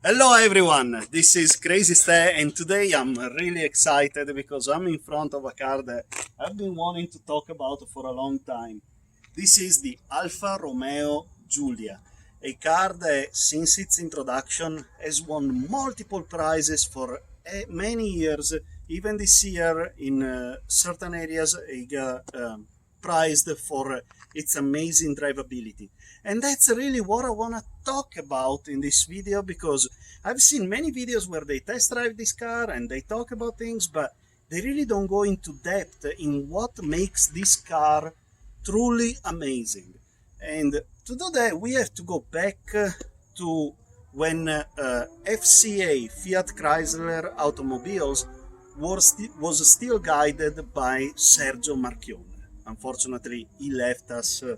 Hello everyone, this is Crazy Stay and today I'm really excited because I'm in front of a car that I've been wanting to talk about for a long time. This is the ALFA ROMEO Giulia, a car that since its introduction has won multiple prizes for many years. Even this year in certain areas it got prized for its amazing drivability. And that's really what I want to talk about in this video because I've seen many videos where they test drive this car and they talk about things, but they really don't go into depth in what makes this car truly amazing. And to do that, we have to go back to when FCA, Fiat Chrysler Automobiles, was still guided by Sergio Marchionne. Unfortunately, he left us a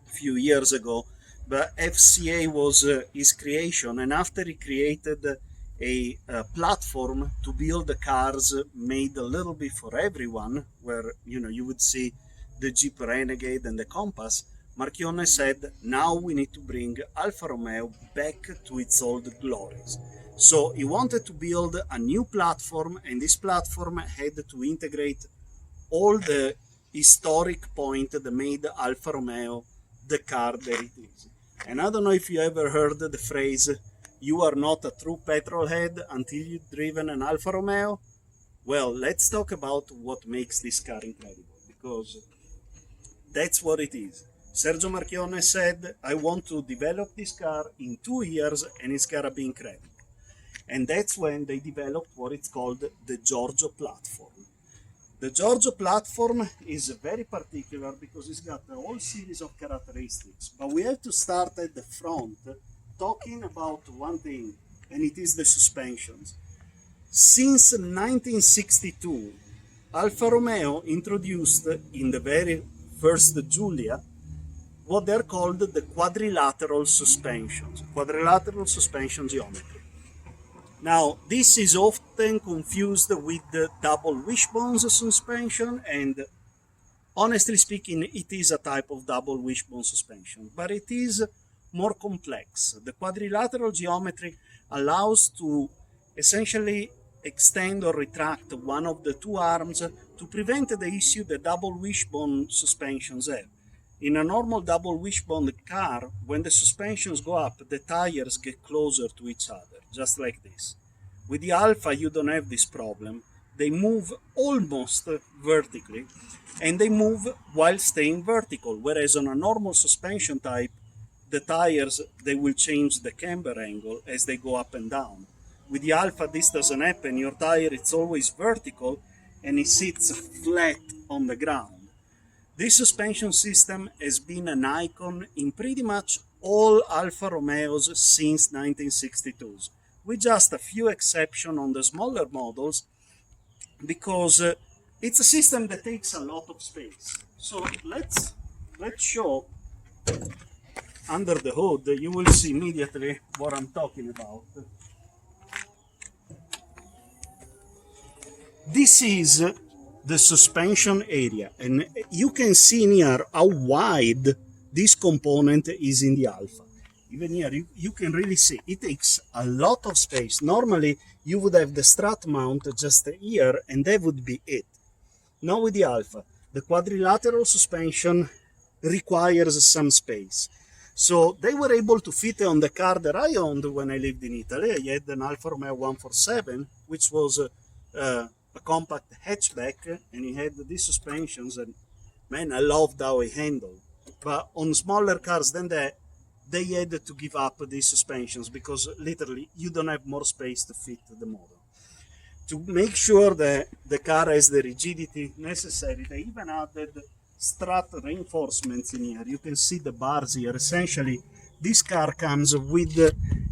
few years ago, but FCA was his creation, and after he created a platform to build the cars made a little bit for everyone, where you would see the Jeep Renegade and the Compass, Marchionne said, now we need to bring Alfa Romeo back to its old glories. So he wanted to build a new platform, and this platform had to integrate all the historic point that made Alfa Romeo the car that it is. And I don't know if you ever heard the phrase, you are not a true petrolhead until you've driven an Alfa Romeo. Well, let's talk about what makes this car incredible, because that's what it is. Sergio Marchionne said, I want to develop this car in 2 years and it's gotta be incredible. And that's when they developed what it's called the Giorgio platform. The Giorgio platform is very particular because it's got a whole series of characteristics, but we have to start at the front talking about one thing, and it is the suspensions. Since 1962, Alfa Romeo introduced in the very first Giulia what they're called the quadrilateral suspension geometry. Now, this is often confused with the double wishbone suspension, and honestly speaking, it is a type of double wishbone suspension, but it is more complex. The quadrilateral geometry allows to essentially extend or retract one of the two arms to prevent the issue the double wishbone suspensions have. In a normal double wishbone car, when the suspensions go up, the tires get closer to each other, just like this. With the Alfa, you don't have this problem. They move almost vertically, and they move while staying vertical, whereas on a normal suspension type, the tires, they will change the camber angle as they go up and down. With the Alfa, this doesn't happen. Your tire, it's always vertical, and it sits flat on the ground. This suspension system has been an icon in pretty much all Alfa Romeos since 1962, with just a few exceptions on the smaller models, because it's a system that takes a lot of space. So let's show under the hood. You will see immediately what I'm talking about. This is the suspension area, and you can see in here how wide this component is in the Alfa. Even here you can really see it takes a lot of space. Normally you would have the strut mount just here and that would be it. Now with the Alfa, the quadrilateral suspension requires some space. So they were able to fit on the car that I owned when I lived in Italy. I had an Alfa Romeo 147, which was a compact hatchback, and he had these suspensions, and man, I loved how he handled. But on smaller cars than that, they had to give up these suspensions because literally you don't have more space to fit the model. To make sure that the car has the rigidity necessary, they even added strut reinforcements in here. You can see the bars here. Essentially, this car comes with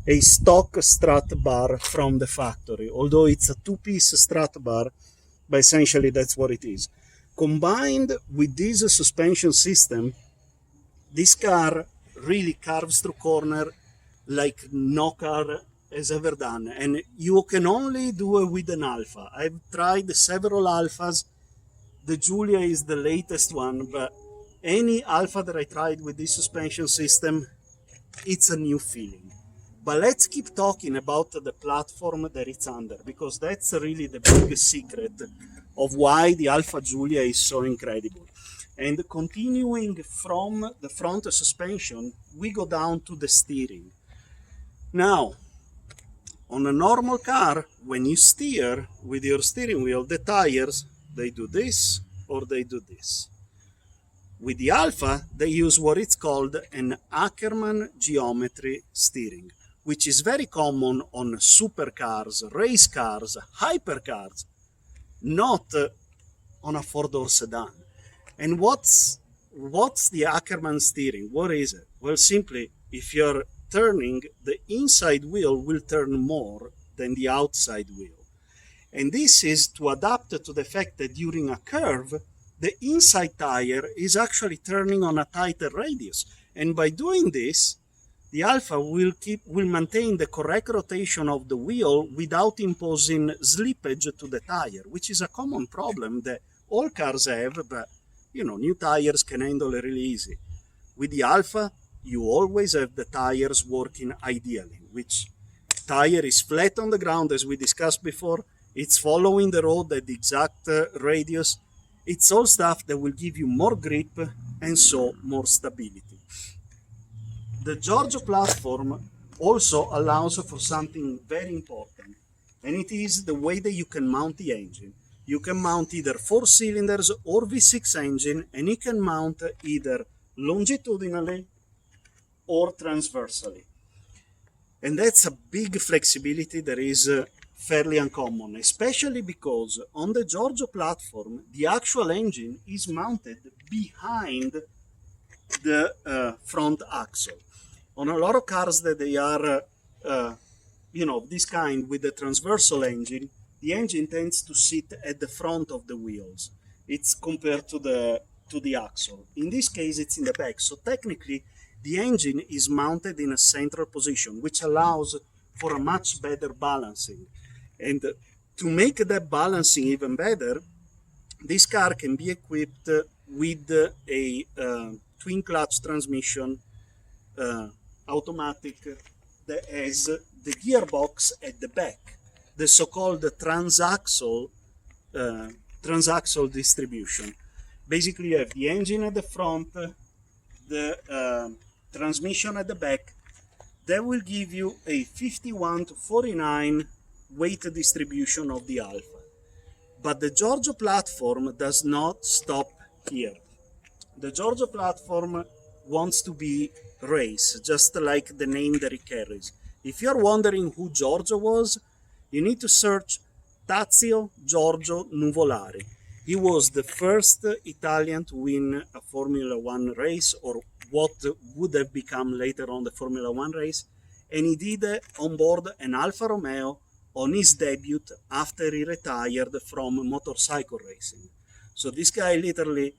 a stock strut bar from the factory, although it's a two-piece strut bar, but essentially that's what it is. Combined with this suspension system, this car really carves through corner like no car has ever done, and you can only do it with an Alfa. I've tried several Alfas. The Giulia is the latest one, but any Alfa that I tried with this suspension system, it's a new feeling. But let's keep talking about the platform that it's under, because that's really the big secret of why the ALFA Giulia is so incredible. And continuing from the front suspension, we go down to the steering. Now, on a normal car, when you steer with your steering wheel, the tires, they do this or they do this. With the ALFA, they use what is called an Ackermann geometry steering, which is very common on supercars, race cars, hypercars, not on a four-door sedan. And what's the Ackermann steering? What is it? Well, simply, if you're turning, the inside wheel will turn more than the outside wheel. And this is to adapt to the fact that during a curve, the inside tire is actually turning on a tighter radius. And by doing this, the ALFA will maintain the correct rotation of the wheel without imposing slippage to the tire, which is a common problem that all cars have, but new tires can handle it really easy. With the ALFA, you always have the tires working ideally, which tire is flat on the ground, as we discussed before. It's following the road at the exact radius. It's all stuff that will give you more grip and so more stability. The Giorgio platform also allows for something very important, and it is the way that you can mount the engine. You can mount either 4 cylinders or V6 engine, and you can mount either longitudinally or transversally. And that's a big flexibility that is fairly uncommon, especially because on the Giorgio platform, the actual engine is mounted behind the front axle. On a lot of cars that they are, this kind with the transversal engine, the engine tends to sit at the front of the wheels. It's compared to the axle. In this case, it's in the back. So technically, the engine is mounted in a central position, which allows for a much better balancing. And to make that balancing even better, this car can be equipped with a twin clutch transmission, automatic, that has the gearbox at the back, the so-called transaxle distribution. Basically, you have the engine at the front, the transmission at the back. That will give you a 51 to 49 weight distribution of the ALFA. But the Giorgio platform does not stop here. The Giorgio platform wants to be race, just like the name that it carries. If you're wondering who Giorgio was, you need to search Tazio Giorgio Nuvolari. He was the first Italian to win a Formula One race, or what would have become later on the Formula One race, and he did it on board an Alfa Romeo on his debut after he retired from motorcycle racing. So this guy literally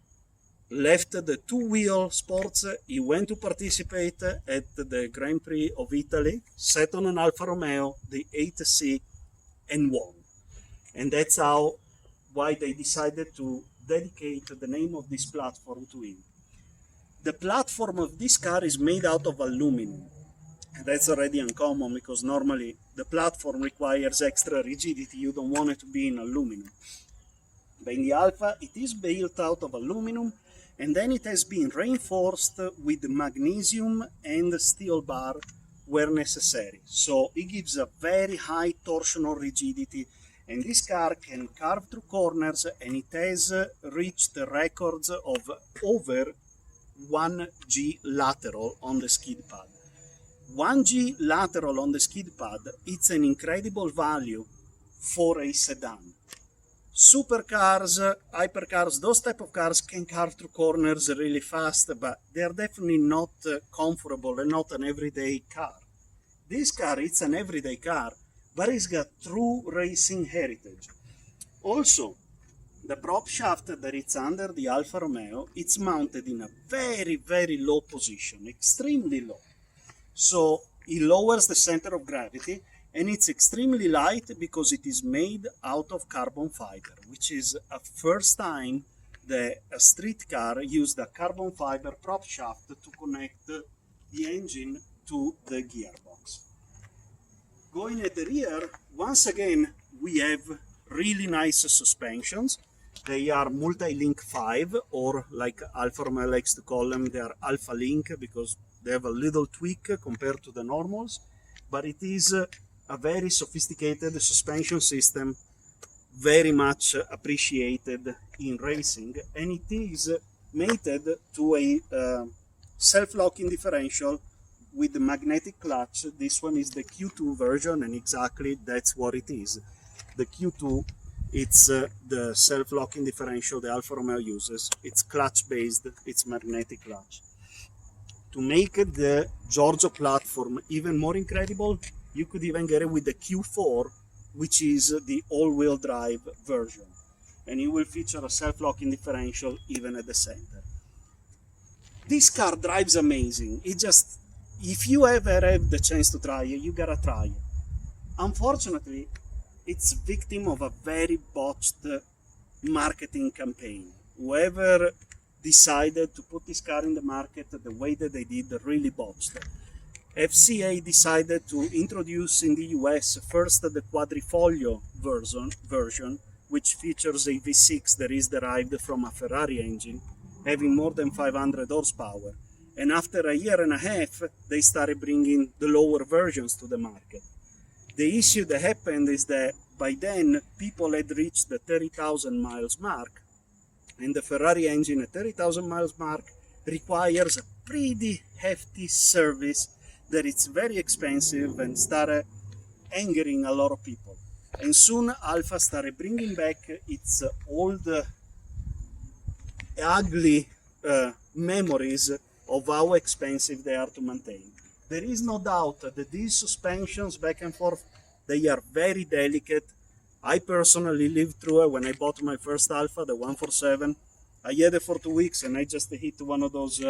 left the two-wheel sports. He went to participate at the Grand Prix of Italy, sat on an Alfa Romeo, the 8C, and won. And that's why they decided to dedicate the name of this platform to him. The platform of this car is made out of aluminum. And that's already uncommon, because normally the platform requires extra rigidity. You don't want it to be in aluminum. But in the ALFA, it is built out of aluminum, and then it has been reinforced with magnesium and steel bar where necessary. So it gives a very high torsional rigidity, and this car can carve through corners, and it has reached records of over 1G lateral on the skid pad. 1G lateral on the skid pad, it's an incredible value for a sedan. Supercars, hypercars, those type of cars can carve through corners really fast, but they're definitely not comfortable and not an everyday car. This car, it's an everyday car, but it's got true racing heritage. Also, the prop shaft that it's under the Alfa Romeo, it's mounted in a very, very low position, extremely low. So it lowers the center of gravity, and it's extremely light because it is made out of carbon fiber, which is a first time that a street car used a carbon fiber prop shaft to connect the engine to the gearbox. Going at the rear, once again, we have really nice suspensions. They are multi-link 5, or like Alfa Romeo likes to call them, they are Alpha Link because they have a little tweak compared to the normals. But it is a very sophisticated suspension system, very much appreciated in racing, and it is mated to a self-locking differential with the magnetic clutch. This one is the Q2 version, and exactly that's what it is. The Q2, it's the self-locking differential the Alfa Romeo uses. It's clutch-based, it's magnetic clutch. To make the Giorgio platform even more incredible, you could even get it with the Q4, which is the all-wheel drive version. And it will feature a self-locking differential even at the center. This car drives amazing. It just, if you ever have the chance to try it, you gotta try it. Unfortunately, it's victim of a very botched marketing campaign. Whoever decided to put this car in the market the way that they did really botched. FCA decided to introduce in the US first the quadrifoglio version, which features a V6 that is derived from a Ferrari engine, having more than 500 horsepower. And after a year and a half, they started bringing the lower versions to the market. The issue that happened is that by then, people had reached the 30,000 miles mark, and the Ferrari engine at 30,000 miles mark requires a pretty hefty service that it's very expensive and started angering a lot of people. And soon Alfa started bringing back its old ugly memories of how expensive they are to maintain. There is no doubt that these suspensions back and forth, they are very delicate. I personally lived through it when I bought my first Alfa, the 147. I had it for 2 weeks and I just hit one of those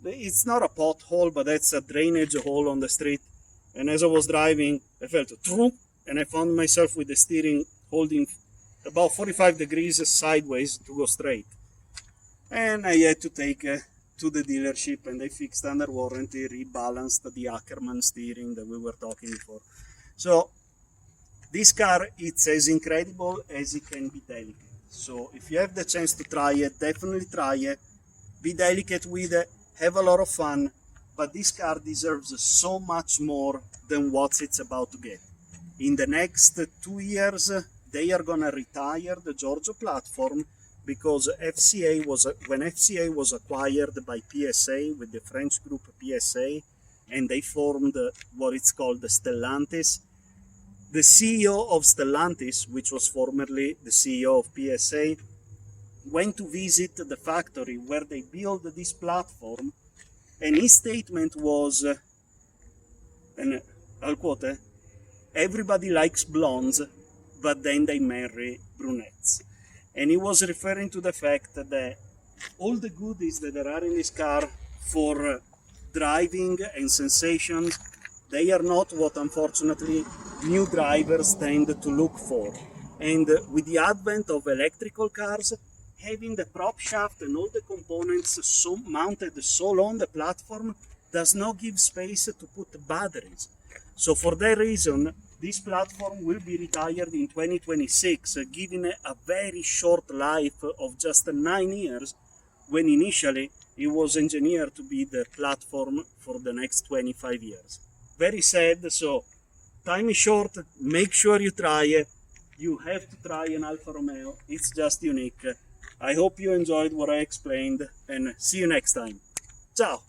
it's not a pothole, but that's a drainage hole on the street. And as I was driving, I felt a throop, and I found myself with the steering holding about 45 degrees sideways to go straight. And I had to take it to the dealership, and they fixed under warranty, rebalanced the Ackerman steering that we were talking before. So this car, it's as incredible as it can be delicate. So if you have the chance to try it, definitely try it. Be delicate with it. Have a lot of fun, but this car deserves so much more than what it's about to get. In the next 2 years, they are gonna retire the Giorgio platform because when FCA was acquired by PSA with the French group PSA, and they formed what it's called the Stellantis. The CEO of Stellantis, which was formerly the CEO of PSA, went to visit the factory where they built this platform, and his statement was, and I'll quote, "Everybody likes blondes, but then they marry brunettes." And he was referring to the fact that all the goodies that there are in this car for driving and sensations, they are not what unfortunately new drivers tend to look for. And with the advent of electrical cars, having the prop shaft and all the components mounted so low on the platform does not give space to put batteries. So for that reason, this platform will be retired in 2026, giving it a very short life of just 9 years, when initially it was engineered to be the platform for the next 25 years. Very sad, so time is short, make sure you try it. You have to try an Alfa Romeo, it's just unique. I hope you enjoyed what I explained, and see you next time. Ciao!